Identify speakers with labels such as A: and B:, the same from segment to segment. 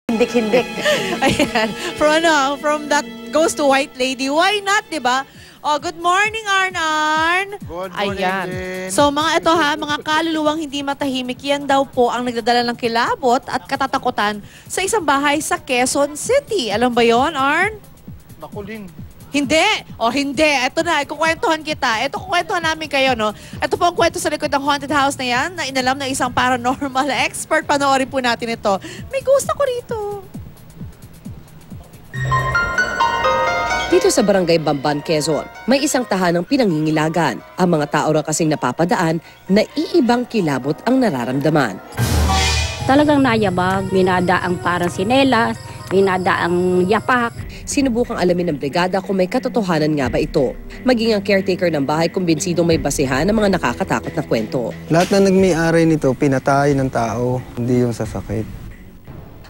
A: Hindik-hindik.
B: Ayan. From that goes to white lady. Why not, di ba? Oh, good morning, Arn.
C: Good morning.
B: Ayan. So, mga ito ha, mga kaluluwang hindi matahimik, yan daw po ang nagdadala ng kilabot at katatakutan sa isang bahay sa Quezon City. Alam ba yon, Arn?
C: Makuling.
B: Hindi. O, hindi. Ito na, ikukwentuhan kita. Ito, kukwentuhan namin kayo, no? Ito po ang kwento sa likod ng haunted house na yan, na inalam ng isang paranormal expert. Panoorin po natin ito. May ghost ako rito.
D: Dito sa Barangay Bamban, Quezon, may isang tahanang pinangingilagan. Ang mga tao raw kasing napapadaan na iibang kilabot ang nararamdaman.
E: Talagang nayabag, minadaang parang sinelas, minadaang yapak.
D: Sinubukang alamin ng brigada kung may katotohanan nga ba ito. Maging ang caretaker ng bahay kumbinsidong may basehan ng mga nakakatakot na kwento.
F: Lahat na nagmi-ari nito, pinatay ng tao, hindi yung sasakit.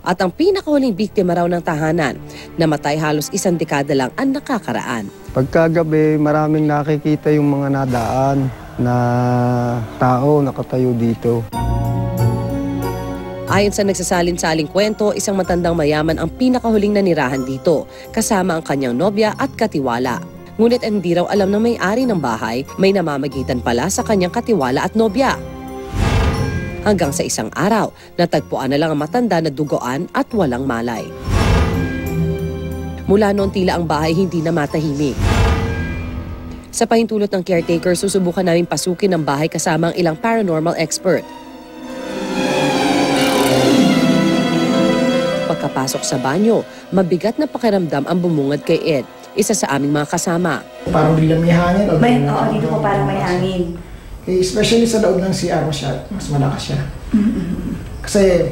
D: At ang pinakahuling biktima raw ng tahanan, namatay halos 1 dekada lang ang nakakaraan.
F: Pagkagabi, maraming nakikita yung mga nadaan na tao nakatayo dito.
D: Ayon sa nagsasalin-saling kwento, isang matandang mayaman ang pinakahuling nanirahan dito, kasama ang kanyang nobya at katiwala. Ngunit hindi raw alam ng may-ari ng bahay, may namamagitan pala sa kanyang katiwala at nobya. Hanggang sa isang araw, natagpuan na lang ang matanda na dugoan at walang malay. Mula noon tila ang bahay hindi na matahimik. Sa pahintulot ng caretaker, susubukan namin pasukin ang bahay kasama ang ilang paranormal expert. Pagkapasok sa banyo, mabigat na pakiramdam ang bumungad kay Ed, isa sa aming mga kasama.
G: Parang biglang may hangin.
A: Oo, dito po parang may hangin.
G: Okay, especially sa loob ng CR, mas malakas siya. Kasi,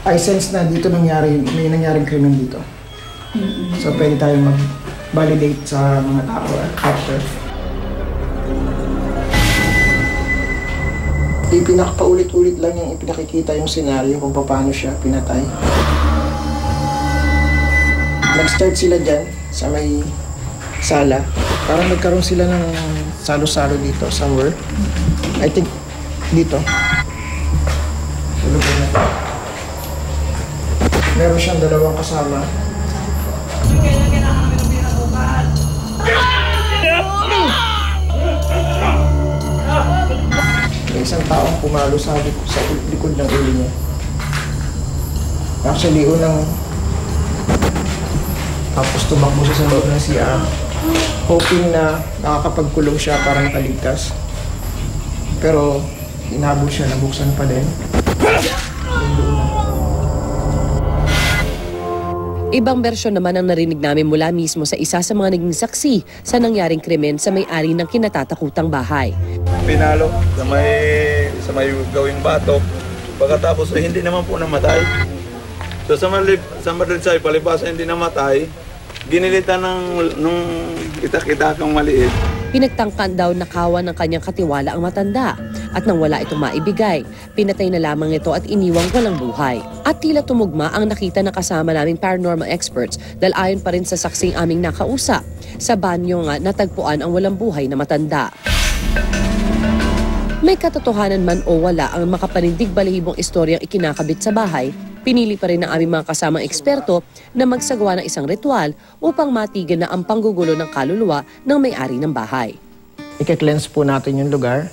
G: I sense na dito may nangyaring krimen dito. So, pwede tayong mag-validate sa mga tao after. Pinakapaulit-ulit lang yung ipinakikita yung senaryo kung paano siya pinatay. Nag-start sila dyan sa may sala. Parang nagkaroon sila ng salo-salo dito somewhere. I think dito. Meron siyang 2 kasama. May isang taong pumalo sa likod ng ulo niya. Actually, tapos tumakbo siya sa loob ng CR, hoping na nakakapagkulong siya para makaligtas. Pero inabot siya, nabuksan pa din.
D: Ibang bersyon naman ang narinig namin mula mismo sa isa sa mga naging saksi sa nangyaring krimen sa may-ari ng kinatatakutang bahay.
H: Pinalo sa may gawing batok, pagkatapos hindi naman po namatay. So sa Madrid side, palibasa hindi namatay, ginilitan nung kita kang maliit.
D: Pinagtangkan daw nakawan ng kanyang katiwala ang matanda at nang wala itong maibigay, pinatay na lamang ito at iniwang walang buhay. At tila tumugma ang nakita na kasama naming paranormal experts dahil ayon pa rin sa saksing aming nakausap. Sa banyo nga natagpuan ang walang buhay na matanda. May katotohanan man o wala ang makapanindig balahibong istoryang ikinakabit sa bahay, pinili pa rin ng aming mga kasamang eksperto na magsagawa ng isang ritual upang matigil na ang panggugulo ng kaluluwa ng may-ari ng bahay.
G: I-cleanse po natin yung lugar.